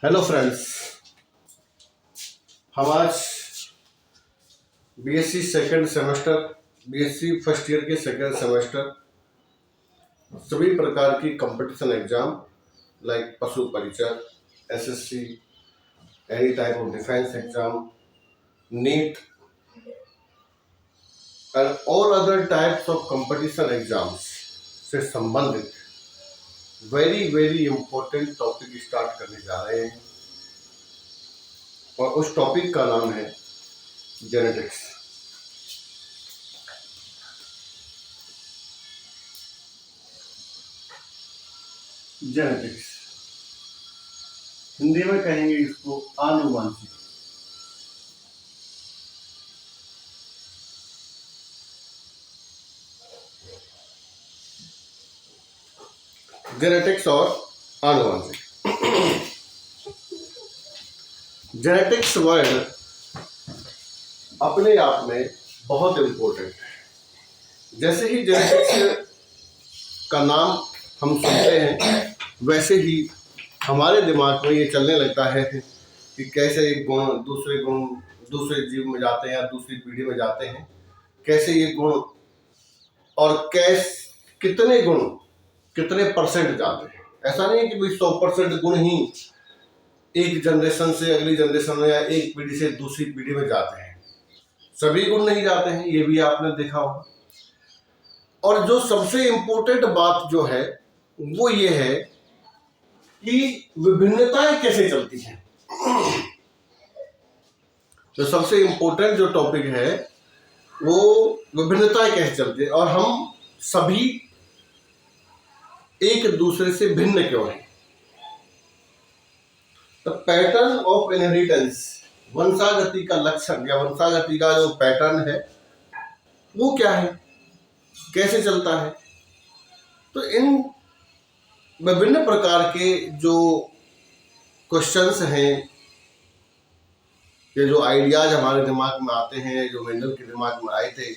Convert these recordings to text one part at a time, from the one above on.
Hello friends, हम आज BSc second semester, BSc first year के सेकेंड सेमेस्टर सभी प्रकार की कंपटीशन एग्जाम लाइक पशु परिचर, SSC, any type of defence exam, NEET and all other types of competition exams से संबंधित very very important topic start करने जा रहे हैं और उस टॉपिक का नाम है जेनेटिक्स। जेनेटिक्स हिंदी में कहेंगे इसको आनुवंशिक। जेनेटिक्स और आनुवंशिक। जेनेटिक्स वर्ड अपने आप में बहुत इम्पोर्टेंट है। जैसे ही जेनेटिक्स का नाम हम सुनते हैं वैसे ही हमारे दिमाग में ये चलने लगता है कि कैसे एक गुण दूसरे जीव में जाते हैं या दूसरी पीढ़ी में जाते हैं, कैसे ये गुण और कितने गुण कितने परसेंट जाते हैं। ऐसा नहीं है कि भाई 100% गुण ही एक जनरेशन से अगली जनरेशन में या एक पीढ़ी से दूसरी पीढ़ी में जाते हैं। सभी गुण नहीं जाते हैं, ये भी आपने देखा होगा। और जो सबसे इम्पोर्टेंट बात जो है वो ये है कि विभिन्नताएं कैसे चलती हैं। जो सबसे इम्पोर्टेंट जो टॉपिक है वो विभिन्नताएं कैसे चलती है और हम सभी एक दूसरे से भिन्न क्यों हैं। द पैटर्न ऑफ इनहेरिटेंस, वंशागति का लक्षण या वंशागति का जो पैटर्न है वो क्या है, कैसे चलता है। तो इन विभिन्न प्रकार के जो क्वेश्चंस हैं, ये जो आइडियाज हमारे दिमाग में आते हैं, जो मेंडल के दिमाग में आए थे,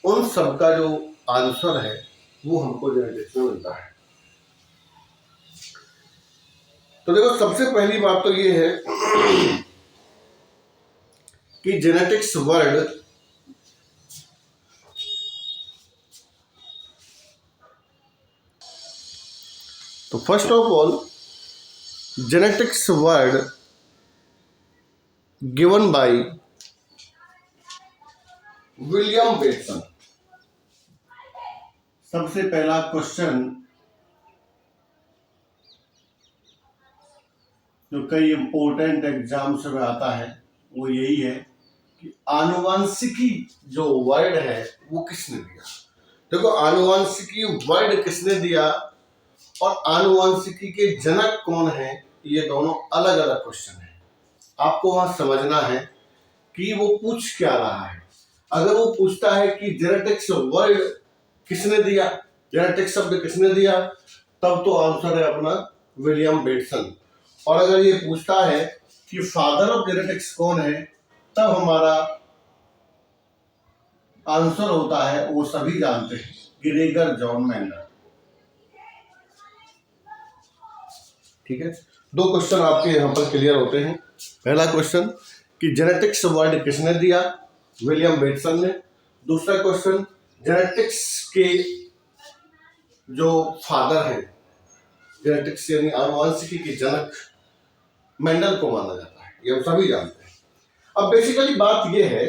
उन सब का जो आंसर है वो हमको जेनेटिक्स में मिलता है। तो देखो, सबसे पहली बात तो ये है कि जेनेटिक्स वर्ड तो first of all genetics word given by William Bateson. सबसे पहला क्वेश्चन जो कई इंपोर्टेंट एग्जाम्स में आता है वो यही है कि आनुवंशिकी जो वर्ड है वो किसने दिया। देखो, आनुवंशिकी वर्ड किसने दिया और आनुवंशिकी के जनक कौन है, ये दोनों अलग अलग क्वेश्चन है। आपको वहां समझना है कि वो पूछ क्या रहा है। अगर वो पूछता है कि जेनेटिक्स वर्ड किसने दिया, जेनेटिक्स शब्द किसने दिया, तब तो आंसर है अपना विलियम बेटसन। और अगर ये पूछता है कि फादर ऑफ जेनेटिक्स कौन है, तब हमारा आंसर होता है, वो सभी जानते हैं, ग्रेगर जॉन मेंडल। ठीक है, दो क्वेश्चन आपके यहां पर क्लियर होते हैं। पहला क्वेश्चन कि जेनेटिक्स वर्ड किसने दिया, विलियम बेटसन ने। दूसरा क्वेश्चन, जेनेटिक्स के जो फादर हैं, जेनेटिक्स यानी आनुवंशिकी के जनक मेंडल को माना जाता है, ये हम सभी जानते हैं। अब बेसिकली बात ये है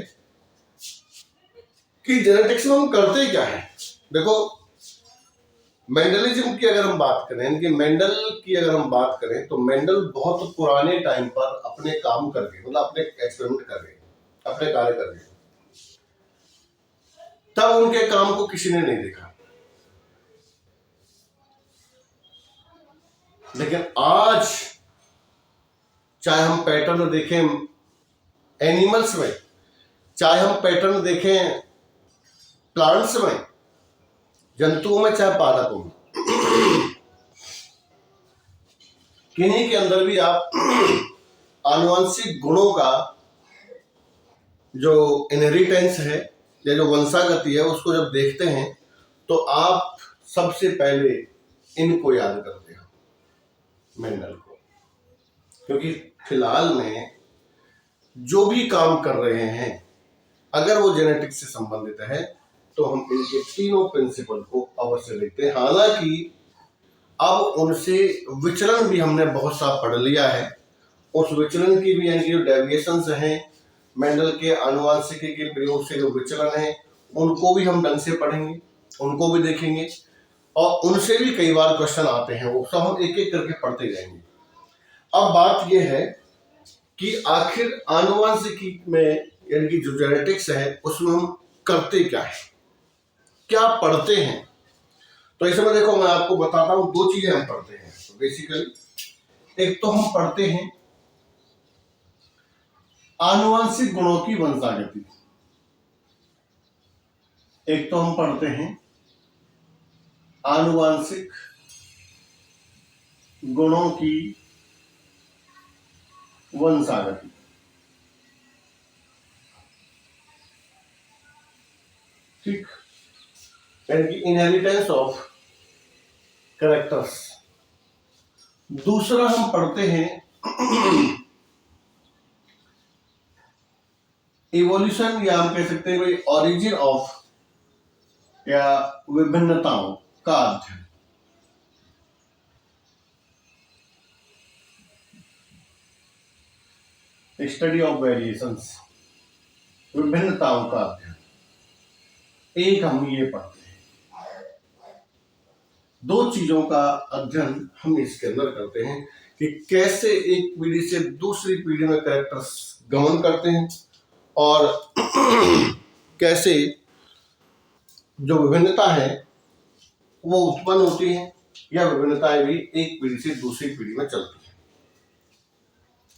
कि जेनेटिक्स में हम करते क्या है। देखो, मेंडलिज्म की अगर हम बात करें, इनकी मेंडल की अगर हम बात करें, तो मेंडल बहुत पुराने टाइम पर अपने काम कर गए, मतलब अपने एक्सपेरिमेंट कर गए, अपने कार्य कर गए। तब उनके काम को किसी ने नहीं देखा। लेकिन आज चाहे हम पैटर्न देखें एनिमल्स में, चाहे हम पैटर्न देखें प्लांट्स में, जंतुओं में, चाहे पादपों में, किन्हीं के अंदर भी आप आनुवंशिक गुणों का जो इनहेरिटेंस है या जो वंशागति है उसको जब देखते हैं तो आप सबसे पहले इनको याद करते हो। मेंडल को, क्योंकि फिलहाल में जो भी काम कर रहे हैं अगर वो जेनेटिक्स से संबंधित है तो हम इनके तीनों प्रिंसिपल को अवश्य लिखते हैं। हालांकि अब उनसे विचलन भी हमने बहुत सा पढ़ लिया है, उस विचलन की भी यानी जो डेविएशंस हैं मेंडल के आनुवंशिकी के प्रयोग से जो विचलन है उनको भी हम ढंग से पढ़ेंगे, उनको भी देखेंगे और उनसे भी कई बार क्वेश्चन आते हैं, वो सब हम एक एक करके पढ़ते जाएंगे। अब बात यह है कि आखिर आनुवंशिकी में यानी कि जो जेनेटिक्स है उसमें हम करते क्या है, क्या पढ़ते हैं। तो इसमें देखो मैं आपको बताता हूं, दो चीजें हम पढ़ते हैं। तो बेसिकली एक तो हम पढ़ते हैं आनुवंशिक गुणों की वंशागति, एक तो हम पढ़ते हैं आनुवंशिक गुणों की वंशागति। ठीक, यानी कि इनहेरिटेंस ऑफ कैरेक्टर्स। दूसरा हम पढ़ते हैं इवोल्यूशन, या हम कह सकते हैं भाई ओरिजिन ऑफ या विभिन्नताओं का अध्ययन। स्टडी ऑफ वेरिएशंस, विभिन्नताओं का अध्ययन, एक हम ये पढ़ते हैं। दो चीजों का अध्ययन हम इसके अंदर करते हैं कि कैसे एक पीढ़ी से दूसरी पीढ़ी में कैरेक्टर्स गमन करते हैं और कैसे जो विभिन्नता है वो उत्पन्न होती है या विभिन्नताएं भी एक पीढ़ी से दूसरी पीढ़ी में चलती है।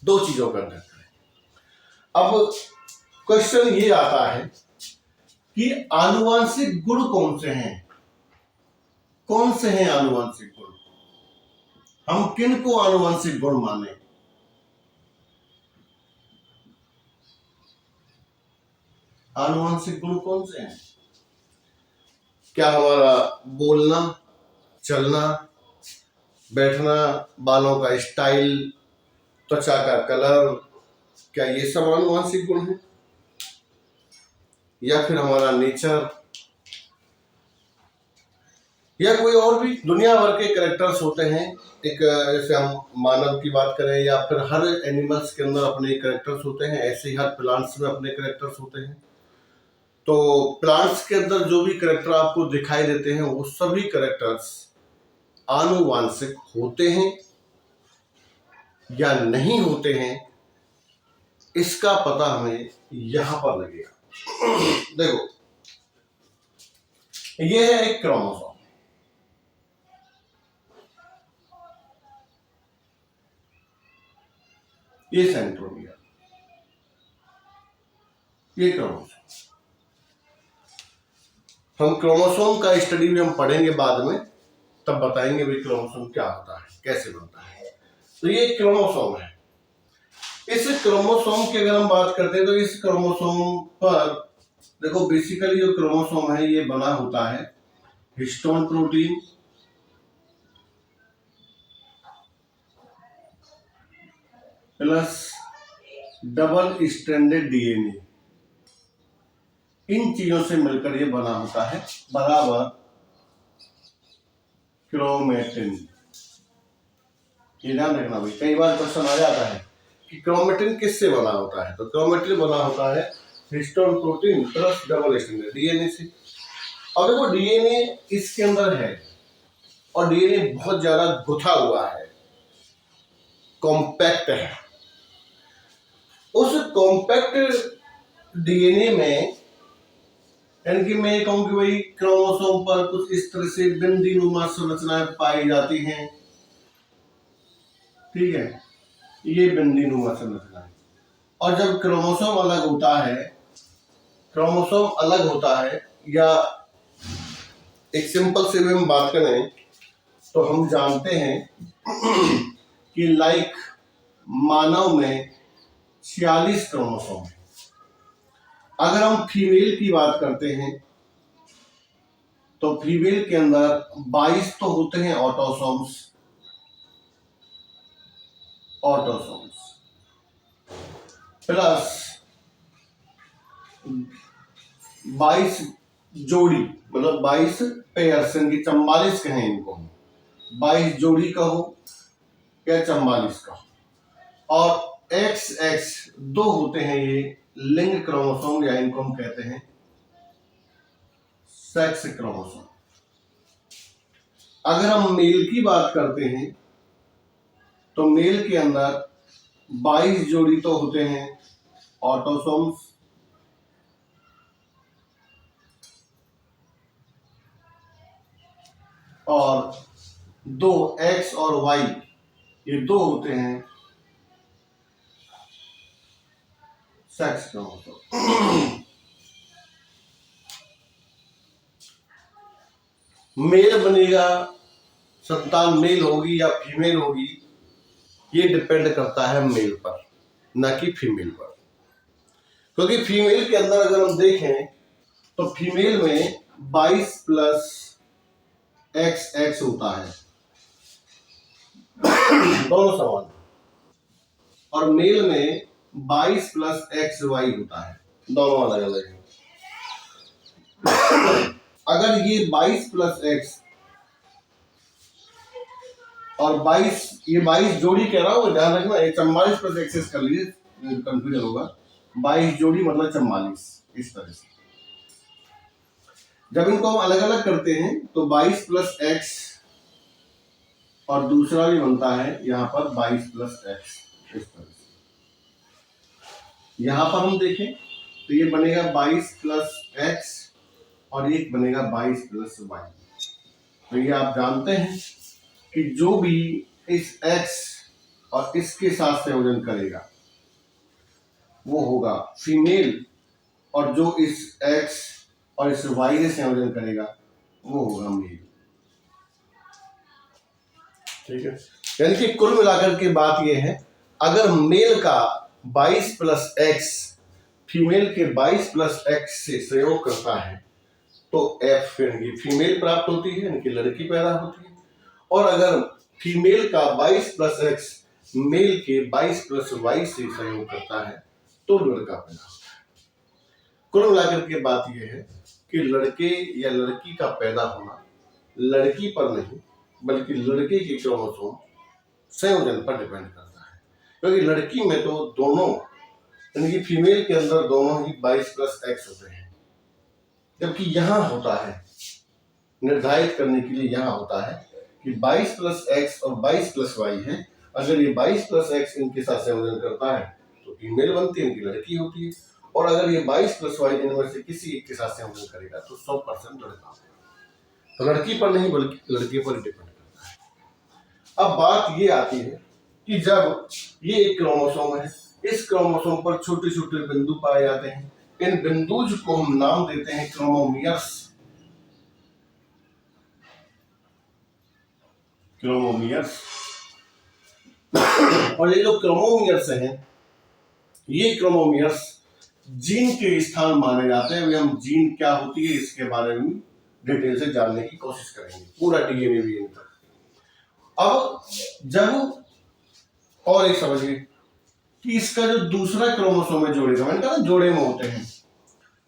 दो चीजों का अध्ययन करें। अब क्वेश्चन ये आता है कि आनुवंशिक गुण कौन से हैं, कौन से हैं आनुवंशिक गुण, हम किन को आनुवंशिक गुण माने। आनुवंशिक गुण कौन से हैं? क्या हमारा बोलना, चलना, बैठना, बालों का स्टाइल, त्वचा का कलर, क्या ये सब आनुवंशिक गुण है? या फिर हमारा नेचर, या कोई और भी दुनिया भर के कैरेक्टर्स होते हैं। एक जैसे हम मानव की बात करें या फिर हर एनिमल्स के अंदर अपने कैरेक्टर्स होते हैं, ऐसे ही हर प्लांट्स में अपने कैरेक्टर्स होते हैं। तो प्लांट्स के अंदर जो भी कैरेक्टर आपको दिखाई देते हैं वो सभी कैरेक्टर्स आनुवंशिक होते हैं या नहीं होते हैं, इसका पता हमें यहां पर लगेगा। देखो, ये है एक क्रोमोसोम, ये सेंट्रोमियर, ये क्रोमोसोम। हम क्रोमोसोम का स्टडी भी हम पढ़ेंगे बाद में, तब बताएंगे भाई क्रोमोसोम क्या होता है, कैसे बनता है। तो ये क्रोमोसोम है। इस क्रोमोसोम की अगर हम बात करते हैं तो इस क्रोमोसोम पर देखो बेसिकली जो क्रोमोसोम है ये बना होता है histone protein, plus double stranded DNA, इन चीजों से मिलकर ये बना होता है बराबर क्रोमेटिन। ये ध्यान रखना भाई, कई बार क्वेश्चन आ जाता है कि क्रोमेटिन किससे बना होता है। तो क्रोमेटिन बना होता है histone protein plus double stranded DNA से। अब देखो डीएनए इसके अंदर है और डीएनए बहुत ज्यादा गुथा हुआ है, कॉम्पैक्ट है। उस कॉम्पैक्ट डीएनए में यानी कि मैं कहूं कि भाई क्रोमोसोम पर कुछ इस तरह से बिंदीनुमा संरचनाएं पाई जाती हैं। ठीक है, ये बिंदीनुमा संरचनाएं। और जब क्रोमोसोम अलग होता है, क्रोमोसोम अलग होता है, या एक सिंपल से भी हम बात करें तो हम जानते हैं कि लाइक मानव में 46 क्रोमोसोम है। अगर हम फीमेल की बात करते हैं तो फीमेल के अंदर 22 तो होते हैं ऑटोसोम्स, ऑटोसोम्स प्लस 22 जोड़ी, मतलब 22 पेयर्स, इनकी 44 कहें इनको, 22 जोड़ी का हो या 44 का हो। और XX 2 होते हैं ये लिंग क्रोमोसोम, या इनको हम कहते हैं सेक्स क्रोमोसोम। अगर हम मेल की बात करते हैं तो मेल के अंदर 22 जोड़ी तो होते हैं ऑटोसोम्स, और 2 X और Y, ये 2 होते हैं सेक्स क्रोमोसोम। मेल बनेगा, संतान मेल होगी या फीमेल होगी, ये डिपेंड करता है मेल पर, ना कि फीमेल पर। क्योंकि फीमेल के अंदर अगर हम देखें तो फीमेल में 22 प्लस XX होता है, दोनों समान, और मेल में 22 प्लस XY होता है, दोनों अलग अलग है। अगर ये 22 प्लस X और 22, ये 22 जोड़ी कह रहा हूँ, ध्यान रखना, ये 44 प्लस एक्सेस कर लीजिए, कंफ्यूजन होगा। 22 जोड़ी मतलब 44, इस तरह से। जब इनको हम अलग अलग करते हैं तो 22 प्लस X और दूसरा भी बनता है यहाँ पर 22 प्लस X, इस तरह से। यहाँ पर हम देखें तो ये बनेगा 22 प्लस X और एक बनेगा 22 प्लस Y। तो ये आप जानते हैं कि जो भी इस X और इसके साथ संयोजन करेगा वो होगा फीमेल, और जो इस X और इस Y से संयोजन करेगा वो होगा मेल। ठीक है, यानी कि कुल मिलाकर के बात ये है, अगर मेल का 22 प्लस X फीमेल के 22 प्लस X से संयोग करता है तो F यानी फीमेल प्राप्त होती है, यानी कि लड़की पैदा होती है। और अगर फीमेल का 22 प्लस X मेल के 22 प्लस Y से संयोग करता है तो लड़का पैदा होता है। कुल मिलाकर के बात यह है कि लड़के या लड़की का पैदा होना लड़की पर नहीं बल्कि लड़के के क्रोमोसोम संयोजन पर डिपेंड करता है। क्योंकि लड़की में तो दोनों, यानी कि फीमेल के अंदर दोनों ही 22 प्लस X होते हैं, जबकि यहाँ होता है, निर्धारित करने के लिए यहाँ होता है कि 22 प्लस X और 22 प्लस Y है। अगर ये 22 प्लस X इनके साथ संयोजन करता है तो फीमेल बनती है, इनकी लड़की होती है। और अगर ये 22 प्लस Y इनमें से किसी एक के साथ संयोजन करेगा तो 100% लड़का होगा। तो लड़की पर नहीं बल्कि लड़के पर डिपेंड करता है। अब बात ये आती है कि जब ये एक क्रोमोसोम है, इस क्रोमोसोम पर छोटे छोटे बिंदु पाए जाते हैं, इन बिंदुज को हम नाम देते हैं क्रोमोमियर्स। क्रोमोमियर्स और ये जो क्रोमोमियर्स हैं, ये क्रोमोमियर्स जीन के स्थान माने जाते हैं। हम जीन क्या होती है इसके बारे में डिटेल से जानने की कोशिश करेंगे, पूरा डीएनए भी इनका। अब जब और एक समझिए कि इसका जो दूसरा क्रोमोसोम है जोड़े का, मैंने कहा जोड़े में होते हैं,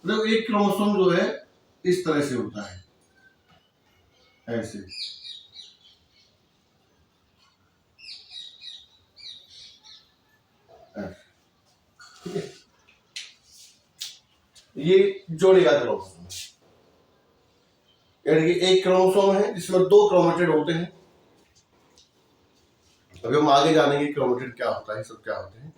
मतलब एक क्रोमोसोम जो है इस तरह से होता है, ऐसे। ठीक है, ये जोड़े का क्रोमोसोम है, यानी कि एक क्रोमोसोम है जिसमें 2 क्रोमेटिड होते हैं। अभी हम आगे जानेंगे क्रोमेटिड क्या होता है, सब क्या होते हैं।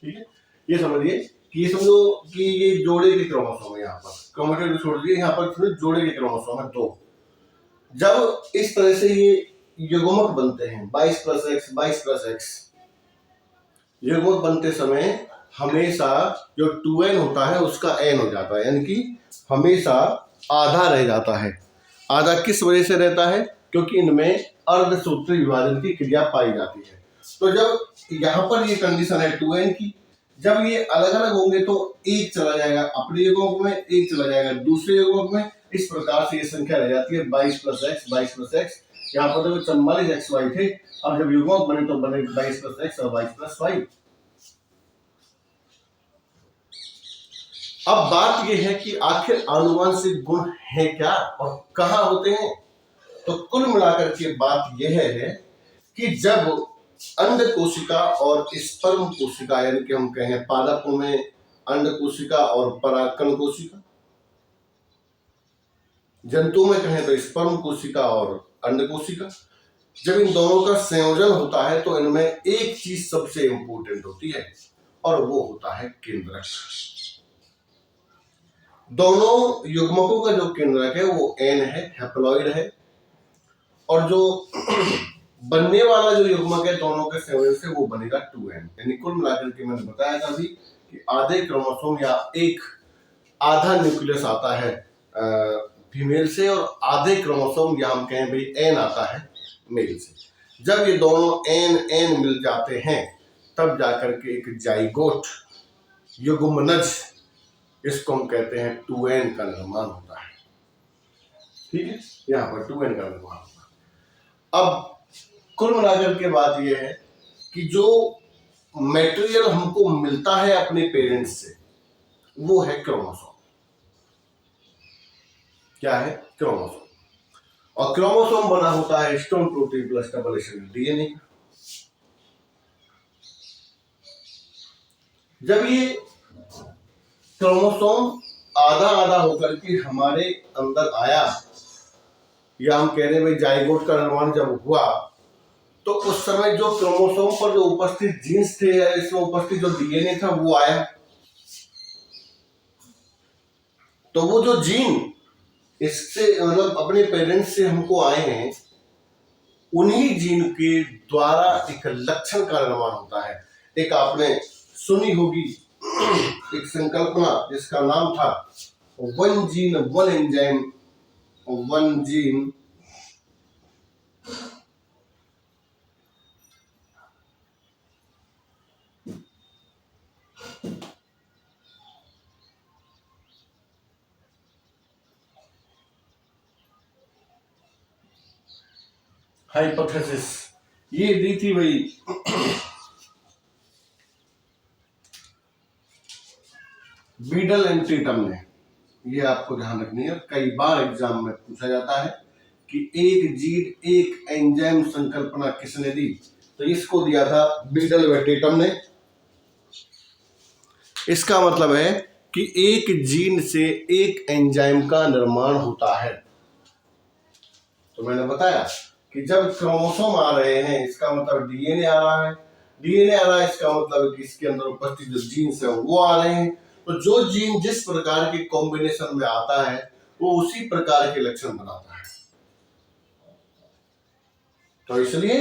ठीक है, ये समझिए कि ये समझो कि ये जोड़े के क्रोमोसोम है, यहाँ पर क्रोमेटिड छोड़ दिए, यहाँ पर जोड़े के क्रोमोसोम है 2। जब इस तरह से ये युग्मक बनते हैं 22 प्लस X 22 प्लस X, युग्मक बनते समय हमेशा जो 2n होता है उसका n हो जाता है, यानी कि हमेशा आधा रह जाता है। आधा किस वजह से रहता है? क्योंकि इनमें अर्धसूत्री विभाजन की क्रिया पाई जाती है। तो जब यहाँ पर ये कंडीशन है 2n की, जब ये अलग अलग होंगे तो एक चला जाएगा अपने युग्मक में, एक चला जाएगा दूसरे युग्मक में, इस प्रकार से ये संख्या रह जाती है 22 प्लस X 22 प्लस X, यहाँ पर तो 44 XY थे, अब जब युग्मक बने तो बने 22 + x और 22 + y। अब बात यह है कि आखिर आनुवंशिक गुण है क्या और कहाँ होते हैं। तो कुल मिलाकर के बात यह है कि जब अंड कोशिका और स्पर्म कोशिका, यानी कि हम कहें पादपों में अंड कोशिका और परागकण कोशिका, जंतु में कहें तो स्पर्म कोशिका और अंड कोशिका, जब इन दोनों का संयोजन होता है तो इनमें एक चीज सबसे इंपॉर्टेंट होती है और वो होता है केंद्रक। दोनों युग्मकों का जो केंद्रक है वो एन है, हैप्लॉइड है, और जो बनने वाला जो युग्मक है दोनों के संयोजन से वो बनेगा 2n। यानी कुल मिलाकर के मैंने बताया था अभी कि आधे क्रोमोसोम या एक आधा न्यूक्लियस आता है फीमेल से और आधे क्रोमोसोम या हम कहें भाई एन आता है मेल से। जब ये दोनों एन मिल जाते हैं तब जाकर के एक जाइगोट युग्मनज, इसको हम कहते हैं 2n का निर्माण होता है। ठीक है, यहाँ पर 2n का निर्माण होता है। अब कुल मिलाकर के बात यह है कि जो मटेरियल हमको मिलता है अपने पेरेंट्स से वो है क्रोमोसोम। क्या है? क्रोमोसोम। और क्रोमोसोम बना होता है histone protein plus double stranded DNA. जब ये क्रोमोसोम आधा आधा होकर के हमारे अंदर आया, या हम कह रहे हैं भाई जाइगोट का निर्माण जब हुआ, तो उस समय जो क्रोमोसोम पर जो उपस्थित जीन्स थे या इसमें उपस्थित जो डीएनए था वो आया। तो वो जो जीन इससे मतलब अपने पेरेंट्स से हमको आए हैं, उन्हीं जीन के द्वारा एक लक्षण का निर्माण होता है। एक आपने सुनी होगी एक संकल्पना जिसका नाम था 1 जीन 1 एंजाइम, 1 जीन हाइपोथेसिस, ये दी थी भाई बीडल एंड टीटम ने। ये आपको ध्यान रखनी है, कई बार एग्जाम में पूछा जाता है कि एक जीन एक एंजाइम संकल्पना किसने दी, तो इसको दिया था बीडल व टीटम ने। इसका मतलब है कि एक जीन से एक एंजाइम का निर्माण होता है। तो मैंने बताया कि जब क्रोमोसोम आ रहे हैं इसका मतलब डीएनए आ रहा है, डीएनए आ रहा है इसका मतलब कि इसके अंदर उपस्थित जो जीन्स है वो आ रहे हैं। तो जो जीन जिस प्रकार के कॉम्बिनेशन में आता है वो उसी प्रकार के लक्षण बनाता है। तो इसलिए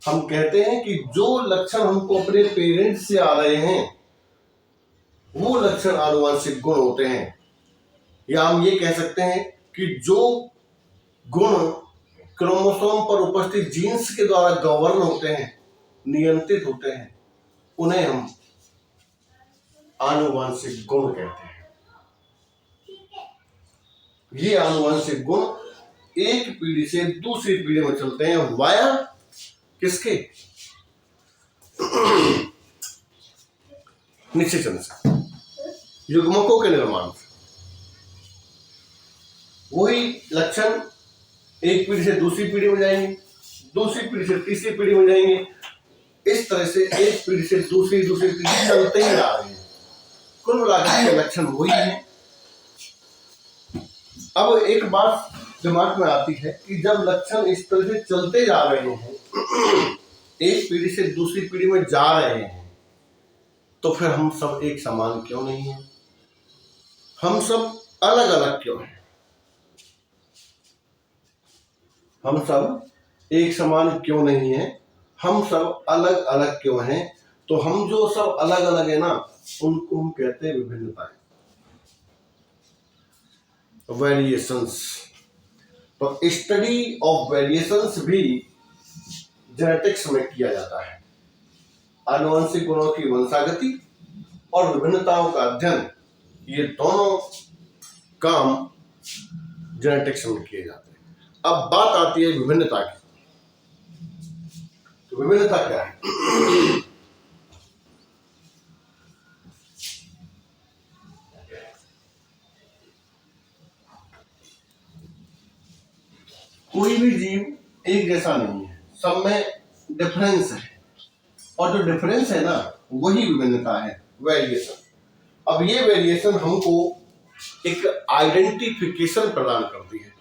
हम कहते हैं कि जो लक्षण हमको अपने पेरेंट्स से आ रहे हैं वो लक्षण आनुवंशिक गुण होते हैं। या हम ये कह सकते हैं कि जो गुण क्रोमोसोम पर उपस्थित जीन्स के द्वारा गवर्न होते हैं, नियंत्रित होते हैं, उन्हें हम आनुवंशिक गुण कहते हैं। ये आनुवंशिक गुण एक पीढ़ी से दूसरी पीढ़ी में चलते हैं वाया किसके? निषेचन से, युग्मकों के निर्माण से। वही लक्षण एक पीढ़ी से दूसरी पीढ़ी में जाएंगे, दूसरी पीढ़ी से तीसरी पीढ़ी में जाएंगे, इस तरह से एक पीढ़ी से दूसरी पीढ़ी चलते ही जा रहे हैं। कुल मिलाकर के लक्षण वही है। अब एक बात दिमाग में आती है कि जब लक्षण इस तरह से चलते जा रहे हैं, एक पीढ़ी से दूसरी पीढ़ी में जा रहे हैं, तो फिर हम सब एक समान क्यों नहीं है? हम सब अलग अलग क्यों हैं? हम सब एक समान क्यों नहीं है? हम सब अलग अलग क्यों हैं? तो हम जो सब अलग अलग है ना, उनको हम कहते हैं विभिन्नताएं, वेरिएशंस। तो स्टडी ऑफ वेरिएशंस भी जेनेटिक्स में किया जाता है। आनुवंशिक गुणों की वंशागति और विभिन्नताओं का अध्ययन, ये दोनों काम जेनेटिक्स में किए जाते हैं। अब बात आती है विभिन्नता की। विभिन्नता क्या है? कोई भी जीव एक जैसा नहीं है, सब में डिफरेंस है, और जो डिफरेंस है ना वही विभिन्नता है, वेरिएशन। अब ये वेरिएशन हमको एक आइडेंटिफिकेशन प्रदान करती है।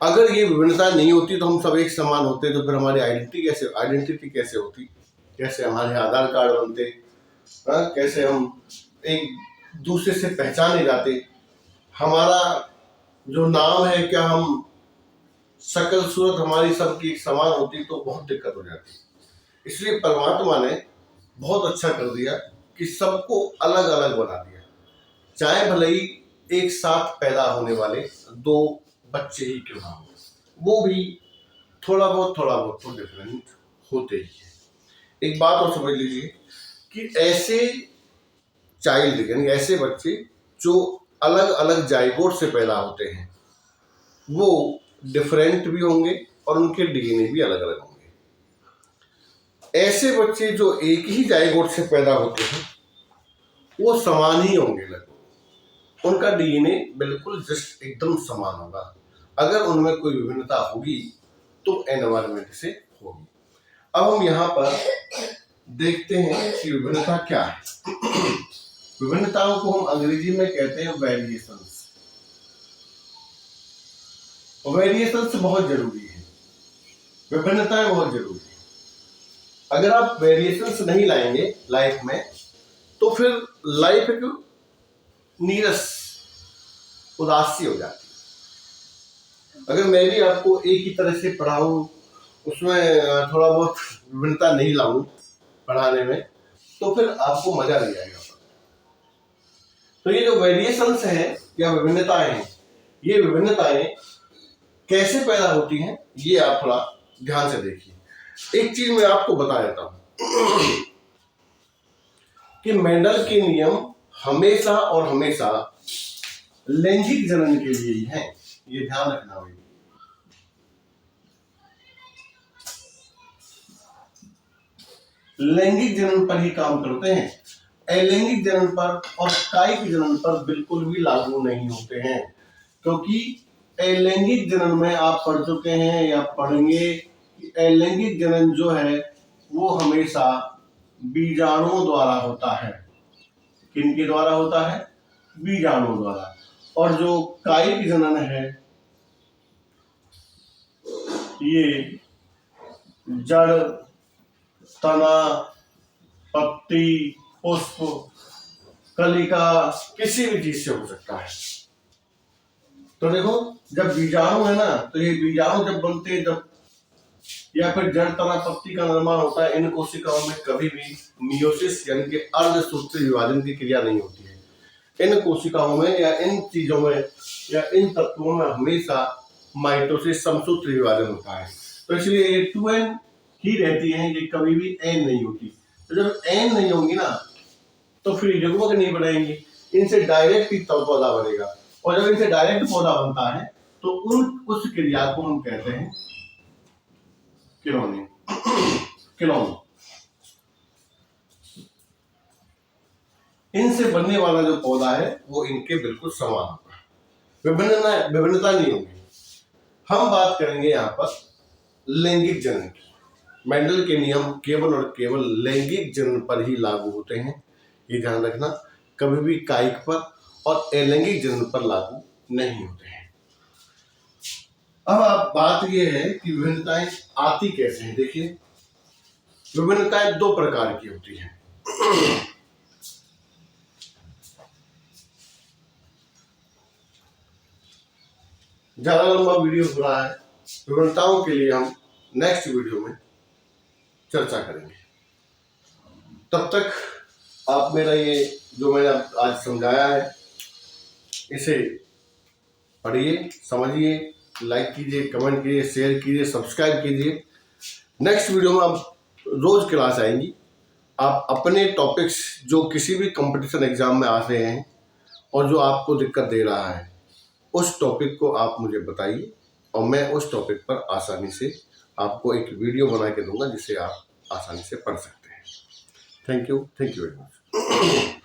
अगर ये विभिन्नता नहीं होती तो हम सब एक समान होते, तो फिर हमारी आइडेंटिटी कैसे होती, कैसे हमारे आधार कार्ड बनते, कैसे हम एक दूसरे से पहचाने जाते, हमारा जो नाम है क्या हम शक्ल सूरत हमारी सबकी समान होती, तो बहुत दिक्कत हो जाती। इसलिए परमात्मा ने बहुत अच्छा कर दिया कि सबको अलग अलग बना दिया, चाहे भले ही एक साथ पैदा होने वाले दो बच्चे ही क्यों ना हो, वो भी थोड़ा बहुत तो डिफरेंट होते ही है। एक बात और समझ लीजिए कि ऐसे चाइल्ड यानी ऐसे बच्चे जो अलग अलग जाइगोट से पैदा होते हैं वो डिफरेंट भी होंगे और उनके डीएनए भी अलग अलग होंगे। ऐसे बच्चे जो एक ही जाइगोट से पैदा होते हैं वो समान ही होंगे, लगभग उनका डीएनए बिल्कुल जस्ट एकदम समान होगा। अगर उनमें कोई विभिन्नता होगी तो एनवायरनमेंट से होगी। अब हम यहाँ पर देखते हैं कि विभिन्नता क्या है। विभिन्नताओं को हम अंग्रेजी में कहते हैं वेरिएशंस। वेरिएशंस बहुत जरूरी है, विभिन्नताएं बहुत जरूरी है। अगर आप वेरिएशंस नहीं लाएंगे लाइफ में तो फिर लाइफ एक नीरस उदासी हो जाती है। अगर मैं भी आपको एक ही तरह से पढ़ाऊं, उसमें थोड़ा बहुत विभिन्नता नहीं लाऊं पढ़ाने में, तो फिर आपको मजा नहीं आएगा। तो ये जो वेरिएशंस हैं या विभिन्नताएं हैं, ये विभिन्नताएं कैसे पैदा होती हैं ये आप थोड़ा ध्यान से देखिए। एक चीज मैं आपको बता देता हूं कि मेंडल के नियम हमेशा और हमेशा लैंगिक जनन के लिए ही हैं, ये ध्यान रखना होगा। लैंगिक जनन पर ही काम करते हैं, अलैंगिक जनन पर और कायिक जनन पर बिल्कुल भी लागू नहीं होते हैं। क्योंकि अलैंगिक जनन में आप पढ़ चुके हैं या पढ़ेंगे कि अलैंगिक जनन जो है वो हमेशा बीजाणुओं द्वारा होता है। किनके द्वारा होता है? बीजाणुओं द्वारा। और जो कायिक जनन है ये जड़, तना, पत्ती, पुष्प, कलिका किसी भी चीज से हो सकता है। तो देखो जब बीजाणु है ना, तो ये बीजाणु जब बनते हैं जब या फिर जड़, तना, पत्ती का निर्माण होता है, इन कोशिकाओं में कभी भी मियोसिस यानी कि अर्धसूत्री विभाजन की क्रिया नहीं होती है। इन कोशिकाओं में या इन चीजों में या इन तत्वों में हमेशा माइटोसिस समसूत्री विभाजन होता है। तो इसलिए ये 2n ही रहती है, ये कभी भी n नहीं होती। तो जब n नहीं होंगी ना तो फिर युग्मक नहीं बढ़ेंगी, इनसे डायरेक्ट ही पौधा बनेगा। और जब इनसे डायरेक्ट पौधा बनता है तो उस क्रिया को हम कहते हैं क्लोनिंग। इनसे बनने वाला जो पौधा है वो इनके बिल्कुल समान होगा, विभिन्नता नहीं होगी। हम बात करेंगे यहाँ पर लैंगिक जनन की। मेंडल के नियम केवल और केवल लैंगिक जनन पर ही लागू होते हैं, ये ध्यान रखना, कभी भी कायिक पर और अलैंगिक जनन पर लागू नहीं होते हैं। अब बात यह है कि विभिन्नताएं आती कैसे हैं। देखिए विभिन्नताएं दो प्रकार की होती हैं। ज्यादा लंबा वीडियो हो रहा है, विभिन्नताओं के लिए हम नेक्स्ट वीडियो में चर्चा करेंगे। तब तक आप मेरा ये जो मैंने आज समझाया है इसे पढ़िए, समझिए, लाइक कीजिए, कमेंट कीजिए, शेयर कीजिए, सब्सक्राइब कीजिए। नेक्स्ट वीडियो में अब रोज क्लास आएंगी। आप अपने टॉपिक्स जो किसी भी कंपटीशन एग्जाम में आ रहे हैं और जो आपको दिक्कत दे रहा है उस टॉपिक को आप मुझे बताइए और मैं उस टॉपिक पर आसानी से आपको एक वीडियो बना के दूंगा जिसे आप आसानी से पढ़ सकते हैं। Thank you very much.